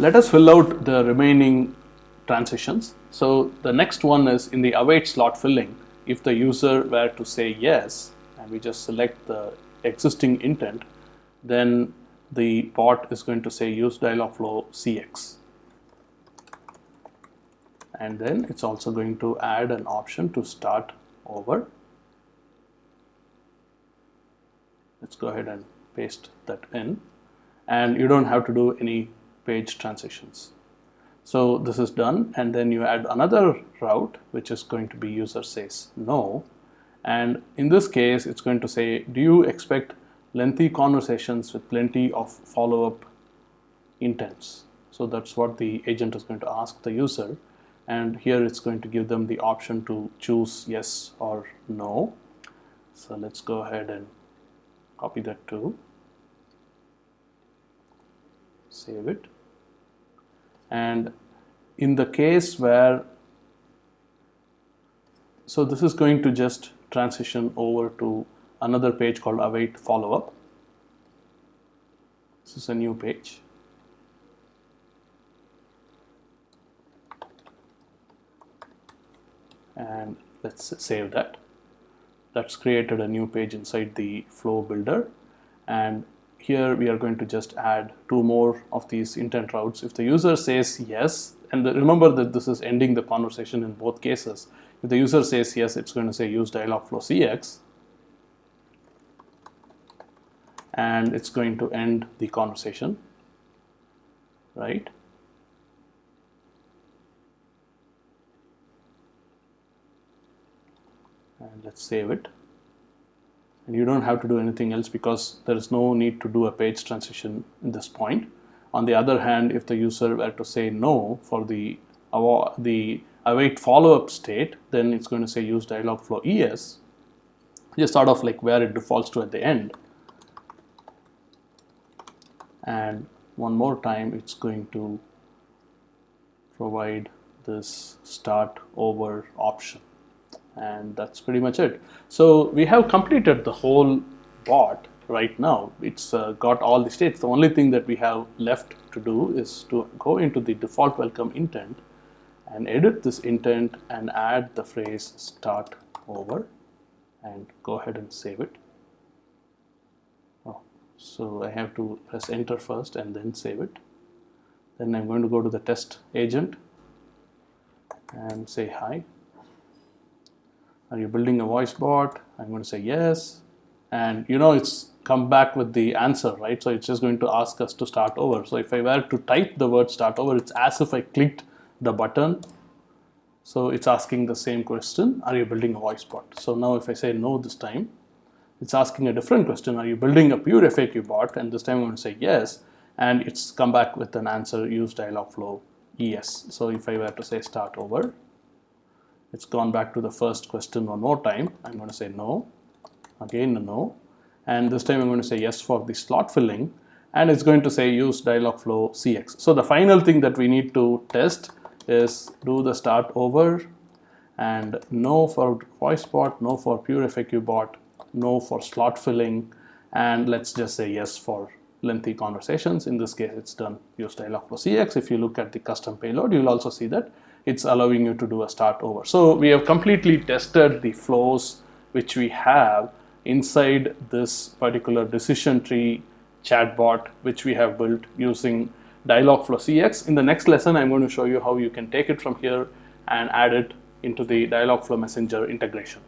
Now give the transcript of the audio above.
Let us fill out the remaining transitions. So the next one is in the await slot filling. If the user were to say yes, and we just select the existing intent, then the bot is going to say use Dialogflow CX. And then it's also going to add an option to start over. Let's go ahead and paste that in. And you don't have to do any page transitions. So this is done, and then you add another route which is going to be user says no, and in this case it's going to say, do you expect lengthy conversations with plenty of follow-up intents? So that's what the agent is going to ask the user, and here it's going to give them the option to choose yes or no. So let's go ahead and copy that too, save it. And in the case where, so this is going to just transition over to another page called await follow-up. This is a new page. And let's save that. That's created a new page inside the flow builder, and here we are going to just add two more of these intent routes. If the user says yes, and remember that this is ending the conversation in both cases. If the user says yes, it's going to say use Dialogflow CX, and it's going to end the conversation, right? And let's save it. And you don't have to do anything else because there is no need to do a page transition in this point. On the other hand, if the user were to say no for the await follow-up state, then it's going to say use Dialogflow ES, just sort of like where it defaults to at the end. And one more time, it's going to provide this start over option. And that's pretty much it. So we have completed the whole bot right now. It's got all the states. The only thing that we have left to do is to go into the default welcome intent and edit this intent and add the phrase start over, and go ahead and save it. So I have to press enter first and then save it. Then I'm going to go to the test agent and say hi. Are you building a voice bot? I'm going to say yes, and it's come back with the answer, right? So it's just going to ask us to start over. So if I were to type the word start over, it's as if I clicked the button. So it's asking the same question, are you building a voice bot? So now if I say no this time, it's asking a different question, are you building a pure FAQ bot? And this time I'm going to say yes, and it's come back with an answer, use Dialogflow ES. So if I were to say start over, it's gone back to the first question one more time. I'm going to say no, again a no, and this time I'm going to say yes for the slot filling, and it's going to say use Dialogflow CX. So the final thing that we need to test is do the start over, and no for voice bot, no for pure FAQ bot, no for slot filling, and let's just say yes for lengthy conversations. In this case, it's done use Dialogflow CX. If you look at the custom payload, you'll also see that it's allowing you to do a start over. So we have completely tested the flows which we have inside this particular decision tree chatbot which we have built using Dialogflow CX. In the next lesson, I'm going to show you how you can take it from here and add it into the Dialogflow Messenger integration.